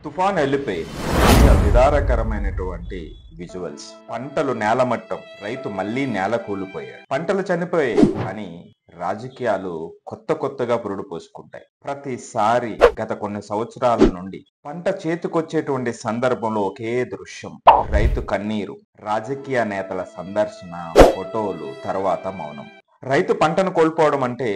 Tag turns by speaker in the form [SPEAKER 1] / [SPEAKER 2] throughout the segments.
[SPEAKER 1] తుఫాన్ వెళ్ళిపోయింది. విదారకరమైనటువంటి విజువల్స్. పంటలు నేలమట్టం, రైతు మళ్ళీ నేల కూలిపోయాడు. పంటలు చనిపోయాయి అని రాజకీయాలు కొత్తగా పురుడు పోసుకుంటాయి. ప్రతిసారి గత కొన్ని సంవత్సరాల నుండి పంట చేతికొచ్చేటువంటి సందర్భంలో ఒకే దృశ్యం: రైతు కన్నీరు, రాజకీయ నేతల సందర్శన, ఫోటోలు, తర్వాత మౌనం. రైతు పంటను కోల్పోవడం అంటే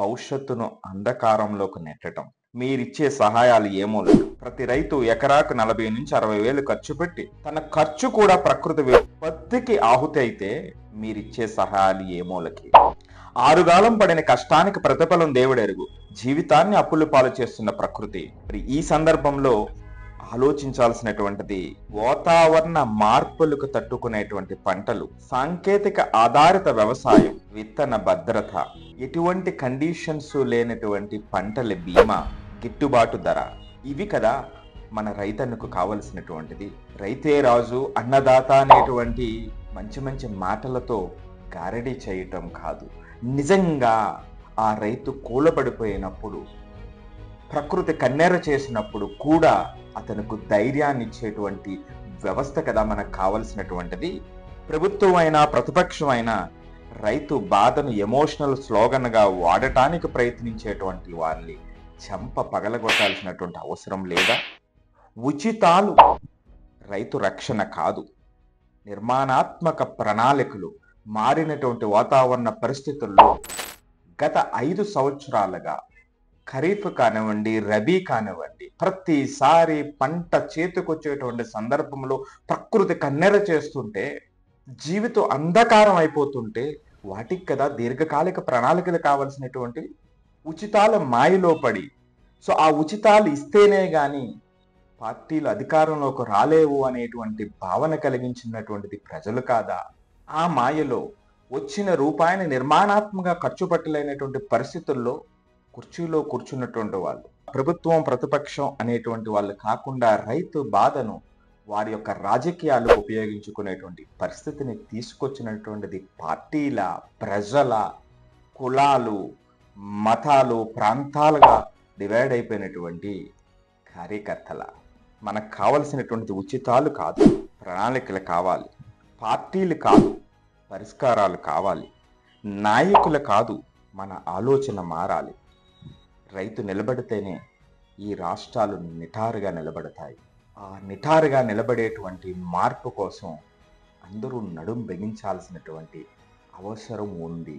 [SPEAKER 1] భవిష్యత్తును అంధకారంలోకి నెట్టడం. మీరిచ్చే సహాయాలు ఏమో లేదు. ప్రతి రైతు ఎకరాకు 40 నుంచి 60 వేలు ఖర్చు పెట్టి తన ఖర్చు కూడా ప్రకృతి విపత్తికి ఆహుతి అయితే మీరిచ్చే సహాయాలు ఏమోలకి. ఆరుగాలం పడిన కష్టానికి ప్రతిఫలం దేవుడెరుగు. జీవితాన్ని అప్పుల పాలు చేస్తున్న ప్రకృతి. మరి ఈ సందర్భంలో ఆలోచించాల్సినటువంటిది, వాతావరణ మార్పులకు తట్టుకునేటువంటి పంటలు, సాంకేతిక ఆధారిత వ్యవసాయం, విత్తన భద్రత, ఎటువంటి కండిషన్స్ లేనటువంటి పంటల బీమా, గిట్టుబాటు ధర, ఇవి కదా మన రైతన్నకు కావలసినటువంటిది. రైతే రాజు, అన్నదాత అనేటువంటి మంచి మంచి మాటలతో గారడీ చేయటం కాదు. నిజంగా ఆ రైతు కూలబడిపోయినప్పుడు, ప్రకృతి కన్నెర చేసినప్పుడు కూడా అతనికి ధైర్యాన్ని ఇచ్చేటువంటి వ్యవస్థ కదా మనకు కావలసినటువంటిది. ప్రభుత్వం అయినా ప్రతిపక్షం అయినా రైతు బాధను ఎమోషనల్ స్లోగన్గా వాడటానికి ప్రయత్నించేటువంటి వారిని చెంప పగలగొట్టాల్సినటువంటి అవసరం లేదా? ఉచితాలు రైతు రక్షణ కాదు. నిర్మాణాత్మక ప్రణాళికలు, మారినటువంటి వాతావరణ పరిస్థితుల్లో గత 5 సంవత్సరాలుగా ఖరీఫ్ కానివ్వండి, రబీ కానివ్వండి, ప్రతిసారి పంట చేతికొచ్చేటువంటి సందర్భంలో ప్రకృతి కన్నెర చేస్తుంటే, జీవితం అంధకారం అయిపోతుంటే, వాటికి కదా దీర్ఘకాలిక ప్రణాళికలు కావాల్సినటువంటివి. ఉచితాల మాయలో పడి, సో ఆ ఉచితాలు ఇస్తేనే గాని పార్టీలు అధికారంలోకి రాలేవు అనేటువంటి భావన కలిగించినటువంటిది ప్రజలు కాదా? ఆ మాయలో వచ్చిన రూపాయిని నిర్మాణాత్మకంగా ఖర్చు పెట్టలేనటువంటి పరిస్థితుల్లో కుర్చీలో కూర్చున్నటువంటి వాళ్ళు, ప్రభుత్వం ప్రతిపక్షం అనేటువంటి వాళ్ళు కాకుండా రైతు బాధను వారి యొక్క రాజకీయాలు ఉపయోగించుకునేటువంటి పరిస్థితిని తీసుకొచ్చినటువంటిది పార్టీల, ప్రజల, కులాలు, మతాలు, ప్రాంతాలుగా డివైడ్ అయిపోయినటువంటి కార్యకర్తల. మనకు కావలసినటువంటి ఉచితాలు కాదు, ప్రణాళికలు కావాలి. పార్టీలు కాదు, పరిష్కారాలు కావాలి. నాయకులు కాదు, మన ఆలోచన మారాలి. రైతు నిలబడితేనే ఈ రాష్ట్రాలు నిటారుగా నిలబడతాయి. ఆ నిటారుగా నిలబడేటువంటి మార్పు కోసం అందరూ నడుం బిగించాల్సినటువంటి అవసరం ఉంది.